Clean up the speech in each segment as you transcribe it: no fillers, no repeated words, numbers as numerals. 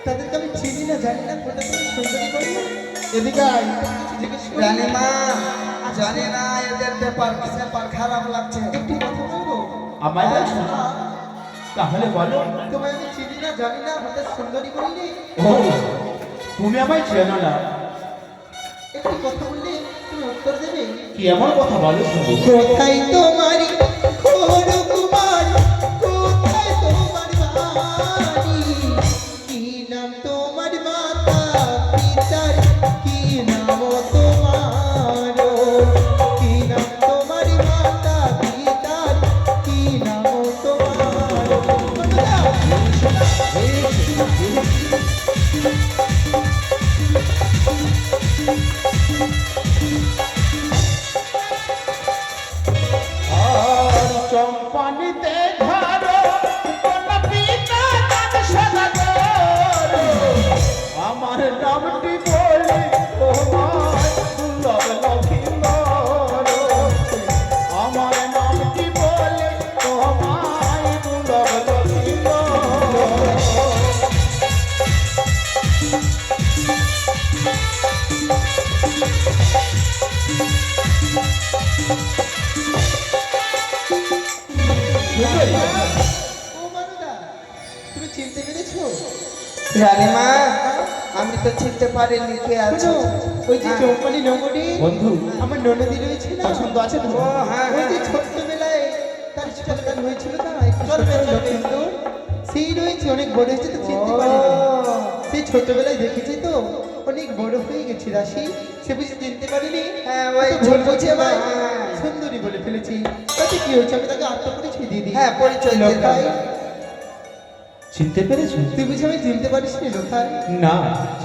তাদেরকে আমি চিনি না জানি না কোথা থেকে সুন্দরী করবো। এদিকে আয়, কিছু জিজ্ঞেস করি। রানীমা জানি না এদের ব্যাপার খারাপ লাগছে। একটি কথা বলবো? আমায় বলছো? তাহলে বলো। তোমায় আমি চিনি না জানি না হঠাৎ সুন্দরী করিনি। ও, তুমি আমায় চেনো না? একটি কথা বললে তুমি উত্তর দেবে? কি এমন কথা বলো শুনি? কোথায় তোমারি খোর কুমার, কোথায় তোমার বাড়ি, কি নাম তোমার মাতা পিতার, কি নাম তোমার, কি নাম তোমার মাতা পিতার, কি নাম তোমার? আর চম্পানিতে ঝাড়ো কোন পিতা নাম সদাগর, আমার নামটি বলে তোমার দুর্লভ লক্ষিন্দর, আমার নামটি বলে তোমায় দুর্লভ লক্ষিন্দর। ও মানুদা, তুমি চিনতে পেরেছো? রানীমা আমি তো চিনতে পারিনি কে আছে। শোনো, ওই যে হ্যাঁ। চৌপালি নগরী বন্ধু, আমার ননদি রয়েছে না, পছন্দ আছে তো? ও হ্যাঁ ওই যে হ্যাঁ ছোট্টবেলায় তার সন্তান হয়েছিল না, একটু লক্ষিন্দর, সেই রয়েছে, অনেক বড় হয়েছে তো চিনতে পারি না। সেই ছোটবেলায় দেখেছি তো, অনেক বড় হয়ে গেছি রাশি, সে বুঝে চিনতে পারিনি। হ্যাঁ, ওই তো ভুল ছোট বুঝে ছিল, আমায় হ্যাঁ। সুন্দরী বলে ফেলেছি। তাতে কি হয়েছে, আমি তাকে আত্মপরিচয় দিয়ে দিই। হ্যাঁ, পরিচয় দিয়ে দাও। লোকাই, চিনতে পেরেছো? তুই বুঝে আমি চিনতে পারিস নি লোকাই? না।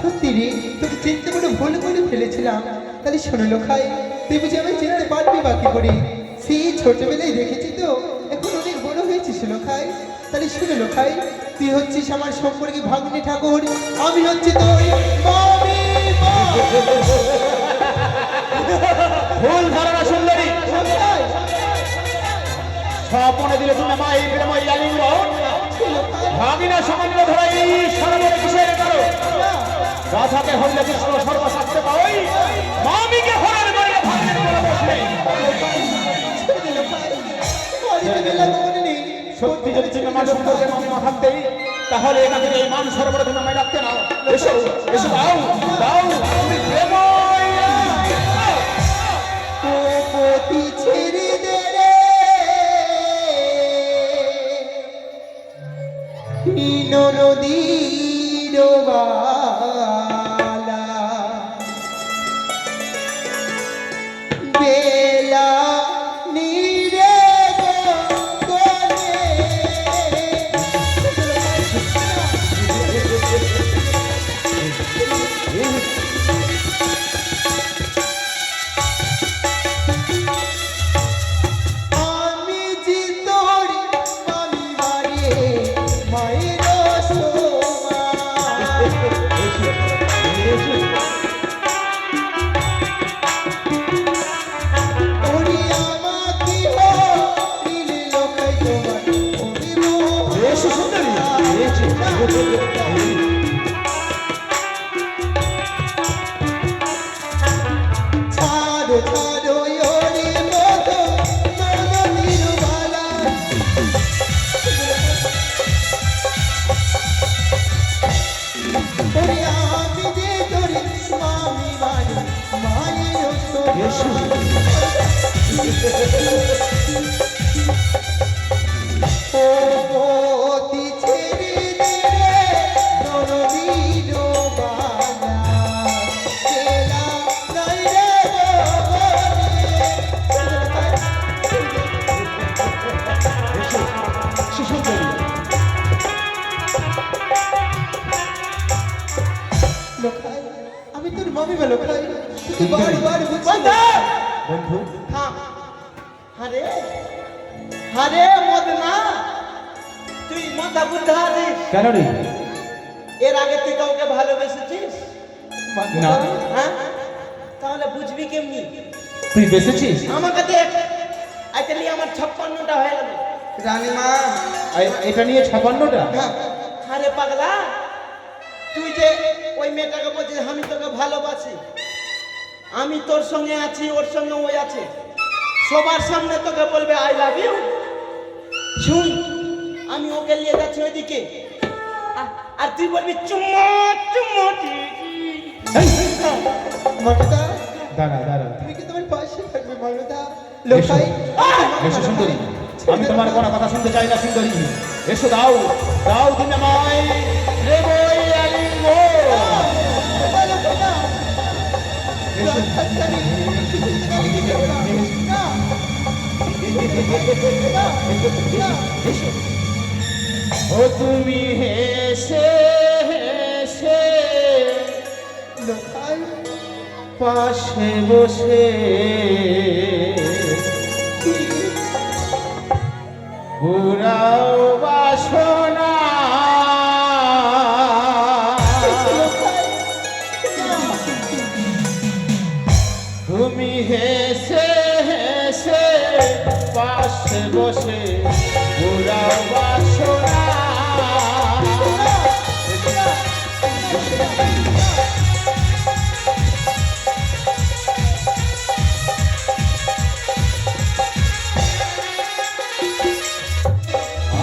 সত্যি রে, তোকে চিনতে বলে ভুল করে ফেলেছিলাম। তাহলে শোনো লোকাই, তুই বুঝে আমি চিনতে পারবি বাকি করে? সেই ছোটবেলায় দেখেছি তো, এখন অনেক বড় হয়েছিস লোকাই। তাহলে শুনে লোকাই, তুই হচ্ছিস আমার সম্পর্কে ভাগ্নি ঠাকুর, আমি হচ্ছি তোর মামি মা। ভুল ধারণা সুন্দরী, লোকাই, স্বপনে দিলে তুমি আমায় প্রেময় আলিঙ্গন, লোকাই, ভাগিনা সামান্য ধরা এই সরবরে কিসের করো? না, রাধাকে হরলে কৃষ্ণ সর্বশাস্ত্রে পাই, মামিকে হরার বাইরে ভাগের কোনো দোষ নেই। ছেড়ে দে লোকাই, বাড়িতে গেলে মনে নেই। সত্যি যদি তুমি আমার সম্পর্কে মামি মাথার দেই, তাহলে এখানে এই মান সরবরে তুমি আমায় ডাকতে নাও। এসো এসো, দাও দাও তুমি প্রেময়। পতি ছেড়ে দে রে, হীন নদীর বালা, বেলা নীরে গগনে। আমি যে তোর মামি বাড়ি মায়ের সমান। ওরে আমাকে হরিলে লোকাই তোমার অভিমান। এসো সুন্দরী, এসো। ছাড়ো ছাড়ো ওরে মতো নদীর বালা। ওরে আমি যে তোর মামি বাড়ি মায়ের সমান। ও পতি ছেড়ে দে রে নদীর বালা, বেলা নাই রে লোকাই, আমি তোর মামি বা লোকাই, তুই বারবার বুঝছি না। বন্ধু, থাম। আরে আরে মদনা, তুই মাথা বুদ্ধা আছিস? কেন রে? এর আগে তুই কাউকে ভালোবেসেছিস? না। হ্যাঁ, তাহলে বুঝবি কেমনি? তুই বেঁচেছিস? আমাকে দেখ, আইতালি আমার 56টা হয়ে গেল। রানীমা এটা নিয়ে 56টা? হ্যাঁ, আরে পাগলা, তুই যে ওই মেয়েটাকে বলছিস আমি তোকে ভালোবাসি, আমি তোর সঙ্গে আছি, ওর সঙ্গে ওই আছে, সবার সামনে তোকে বলবে আই লাভ ইউ। শুন, আমি ওকে নিয়ে যাচ্ছি ওইদিকে, আর তুই বলবি চুম্মা চুম্মা। মমতা, দাঁড়া দাঁড়া, তুমি কি তোমার পাশে থাকবে মমতা? লোকাই এসো সুন্দরী, আমি তোমার কোনো কথা শুনতে চাই না সুন্দরী। এসো দাও, দাও তুমি আমায় প্রেমই আলিঙ্গন। ও তুমি হেসে হেসে লোকাই পাশে বসে পুরাও বাসনা, তুমি হেসে হেসে পাশে বসে পুরাও বাসনা।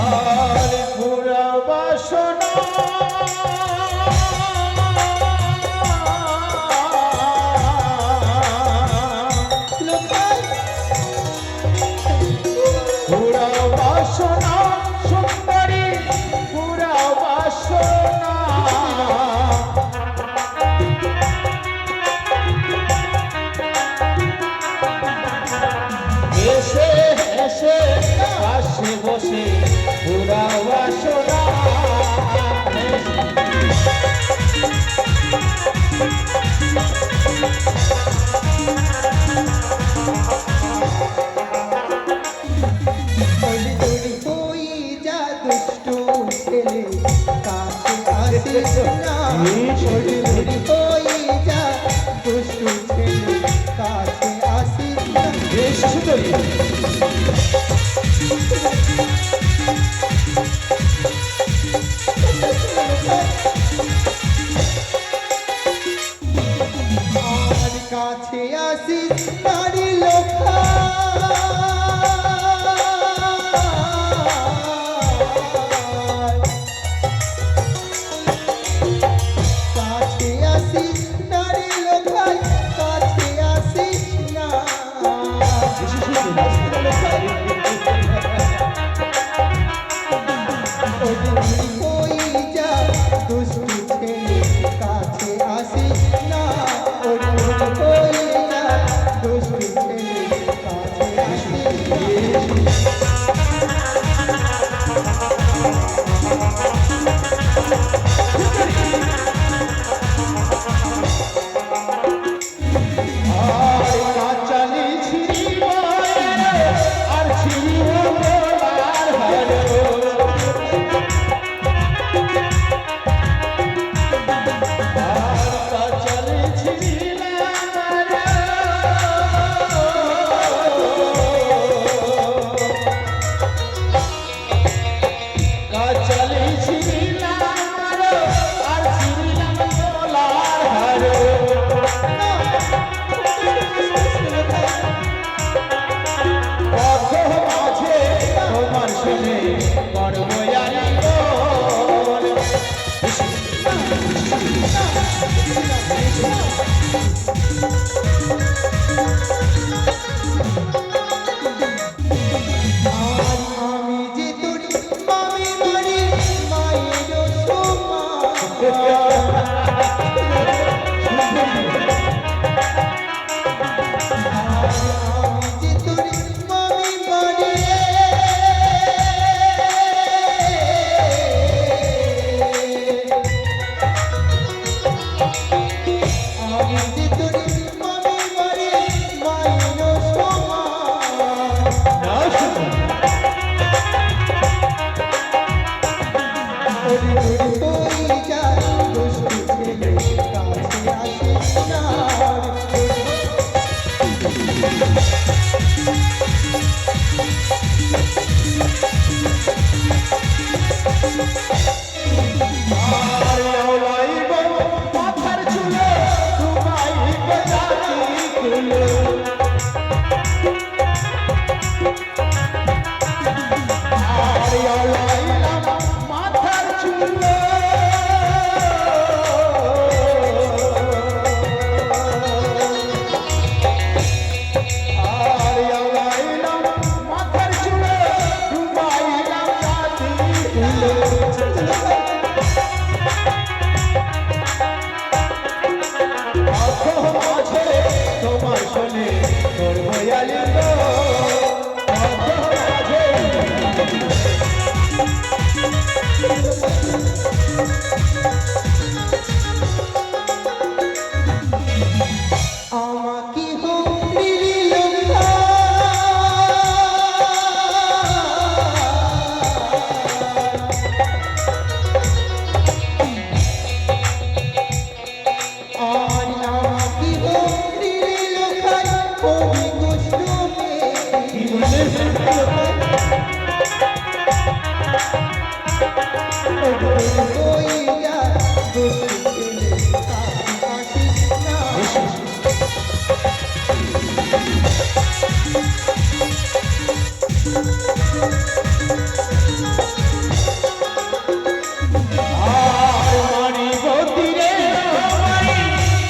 আর পুরা বাসনা পুরা বাসনা সুন্দরী, পুরা বাসনা। এসে এসে পাশে বসে পুরা বাসনা। ওই তোর হই যা দুষ্টু ছেলে কাছে আসিস না। ওই তোর হই যা দুষ্টু ছেলে কাছে আসিস না। এসো সুন্দরী, আর কাছে আসিস নারী লোকা। কাছে আসিস নারী লোকাই, কাছে আসিস না। এসো সুন্দরী। ওই যা দুষ্টু ছেলে কাছে আসিস না। ওই যা দুষ্টু ছেলে কাছে আসিস না। আর কাচালি ছিড়ি আর ছিড়ি আর হারো। আর কাচালি ছিড়ি কাচালি ছিড়ি আর ছিড়িলাম গলার হারো। পথ মাঝে তোমার শুনে করবয়ারি গোল। আর আমি যে তোর মামি বাড়ি মায়ের আমি যে তোর মামি বাড়ি আমি যে তোর মামি বাড়ি মায়ের সমান। না শুনো, ওরে ওরে ওই যা দুষ্টু ছেলে তুলো আর আলাইলাম মাথার চুলো আর আলাইলাম মাথার চুলো ডুবাইলাম রাতি তুলো মাঝে তোমার শোনে তোর বয়ালি গো মাঝে আমাকে হুমড়িল আর আমাকে হুমড়িল খাই কবি গোষ্ঠকে কি বলছিস কইয়া দোষী পেলে আসিস না আর মানিব তীরে মারি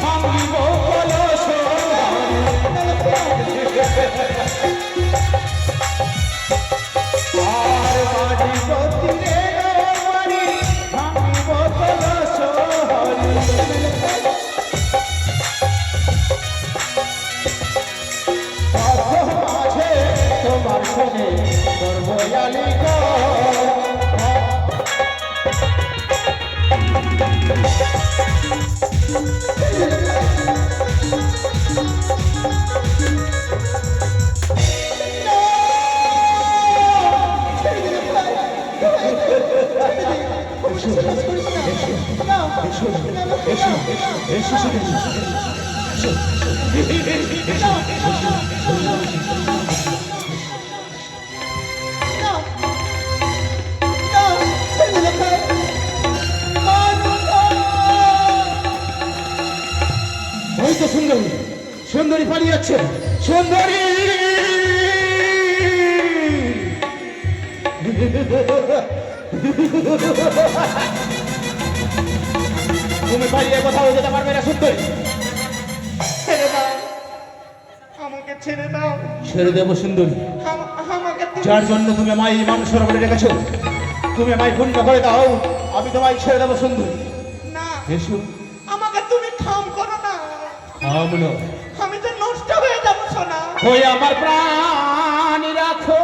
ভাঙিব কলস আর মানিব তীরে মারি ভাঙিব কলস মাঝে তোমার শোনে তোর বয়ালি গো ওই তো সুন্দরী সুন্দরী পালিয়ে যাচ্ছে সুন্দরী তুমি পালিয়ে কোথাও যেতে পারবে না সুন্দরী ছেড়ে দাও আমাকে ছেড়ে দাও ছেড়ে দেবো সুন্দরী আমাকে যার জন্য তুমি আমায় এই মানুষ সরবরে রেখেছো তুমি আমায় পূর্ণ করে দাও আমি তোমায় ছেড়ে দেবো সুন্দরী না এসো আমাকে তুমি থাম করো না আমলো আমি তো নষ্ট হয়ে যাবো সোনা হয়ে আমার প্রাণ রাখো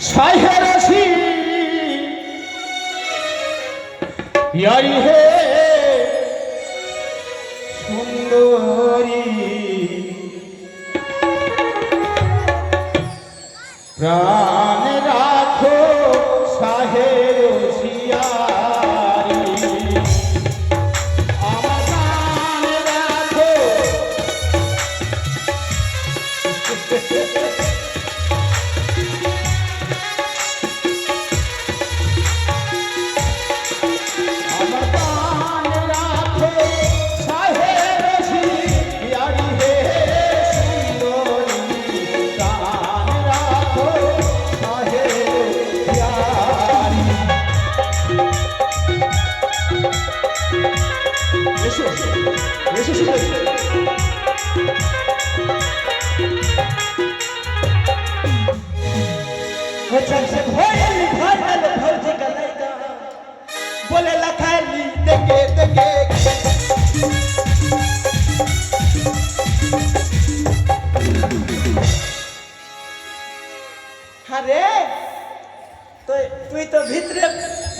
সাহেরাসি ইয়ারি হে সুন্দরী প্রাণ রাখো সাহেরাসি আমার প্রাণ রাখো আমার প্রাণ রাখো সাহেরাসি ইয়ারি হে সুন্দরী প্রাণ রাখো সাহেরাসি এসো এসো সুন্দরী से भोली भरल भौज गलैदा बोले लखाली देंगे देंगे अरे तो তুই তো ভিতরে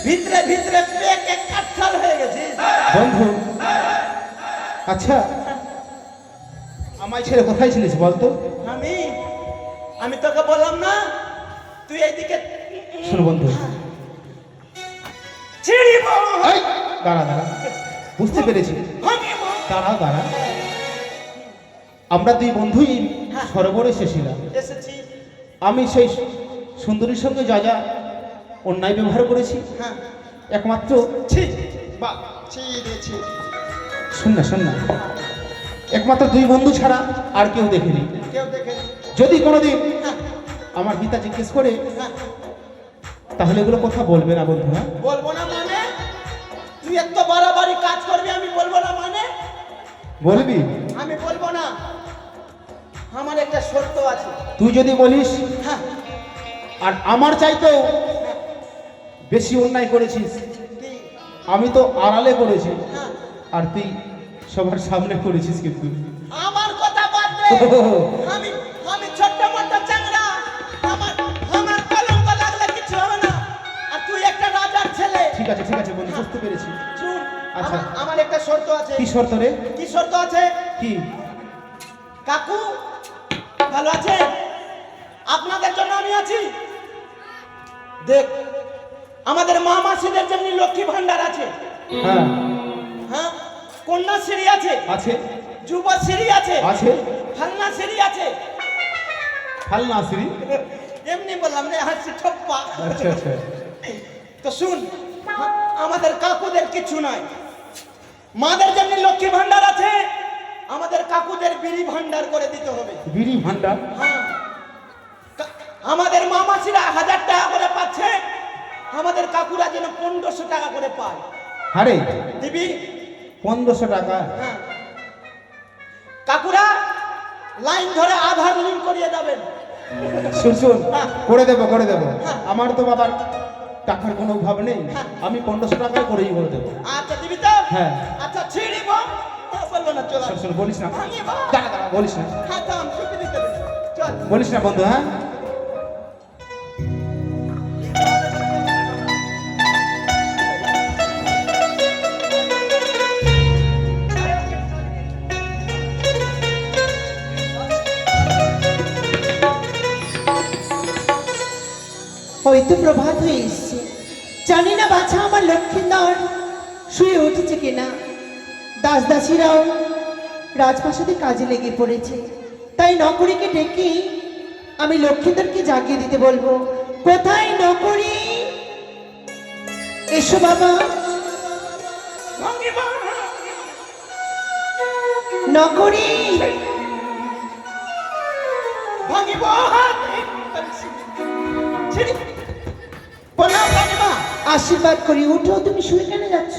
ভিতরে ভিতরে পেকে কাঠাল হয়ে গেছিস বন্ধু আচ্ছা আমায় ছেড়ে কোথায় ছিলিস বলতো আমি আমি তোকে বললাম না তুই এইদিকে শোন বন্ধু ছিড়িব এই, দাঁড়া দাঁড়া বুঝতে পেরেছি ভাঙিব দাঁড়া দাঁড়া আমরা দুই বন্ধুই সরোবরে এসেছিলাম এসেছি আমি সেই সুন্দরীর সঙ্গে যা যা অন্যায় ব্যবহার করেছি হ্যাঁ একমাত্র ছি বা ছি রে ছি শোন না শোন না, একমাত্র দুই বন্ধু ছাড়া আর কেউ দেখেনি। কেউ দেখেনি। যদি কোনোদিন হ্যাঁ, আমার পিতা জিজ্ঞেস করে হ্যাঁ। তাহলে এগুলো কথা বলবে না বন্ধু। হ্যাঁ বলবো না মানে? তুই এত বাড়াবাড়ি কাজ করবি, আমি বলবো না মানে? বলবি। আমি বলবো না। আমার একটা শর্ত আছে। তুই যদি বলিস হ্যাঁ, আর আমার চাইতেও বেশি অন্যায় করেছিস, কি? আমি তো আড়ালে করেছি হ্যাঁ। আর তুই সবার সামনে করেছিস কিন্তু। আমার কথা বাদ দে। আমি আমি ছোট্ট মোট্ট চাংড়া। আমার আমার কলঙ্ক লাগলে কিছু হবে না। আর তুই একটা রাজার ছেলে। ঠিক আছে বন্ধু, বুঝতে পেরেছি। শুন, আচ্ছা। আমার একটা শর্ত আছে। কি শর্ত রে? কি শর্ত আছে? কি? কাকু ভালো আছে? আপনাদের জন্য আমি আছি। দেখ, আমাদের মা মাসিদের যেমনি লক্ষ্মী ভান্ডার আছে, হ্যাঁ হ্যাঁ, কন্যাশ্রী আছে, আছে যুবশ্রী আছে, আছে। ফাল্লাশ্রী আছে। ফালনা শ্রী। এমনি বললাম রে, হাসি ঠপ্পা। আচ্ছা। তো শুন, আমাদের কাকুদের কিছু নাই। মাদের যেমনি লক্ষ্মী ভান্ডার আছে, আমাদের কাকুদের বিড়ি ভান্ডার করে দিতে হবে। বিড়ি ভান্ডার? হ্যাঁ। আমাদের মামাসিরা 1000 টাকা করে পাচ্ছে, আমাদের কাকুরা যেন 1500 টাকা করে পায়। আরে দিবি? 1500 টাকা? হ্যাঁ। কাকুরা লাইন ধরে আধার লিঙ্ক করিয়ে যাবেন। শুন, হ্যাঁ। করে দেবো। হ্যাঁ। আমার তো বাবার টাকার কোনো অভাব নেই, হ্যাঁ। আমি 1500 টাকা করেই করে দেবো। আচ্ছা, দিবি তো? হ্যাঁ। আচ্ছা, ছিড়িব। বললো না, চল। শোন, বলিস না। ভাঙিব। দাঁড়া, বলিস না। হ্যাঁ, থাম, চুপি দিতে দে। চল। বলিস না বন্ধু। হ্যাঁ হয়তো প্রভাত হয়ে এসছে, জানি না বাছা আমার লক্ষ্মীন্দর শুয়ে উঠেছে কিনা। দাস দাসীরাও রাজপ্রাসাদে কাজে লেগে পড়েছে, তাই নকরীকে ডেকে আমি লক্ষ্মীন্দরকে জাগিয়ে দিতে বলবো। কোথায় নকরী? এসো বাবা। ভাঙিব। নকরী, ভাঙিব। ছিড়ি। বললাম ভাঙিব। আশীর্বাদ করি, উঠো। তুমি শুয়ে কেন যাচ্ছ?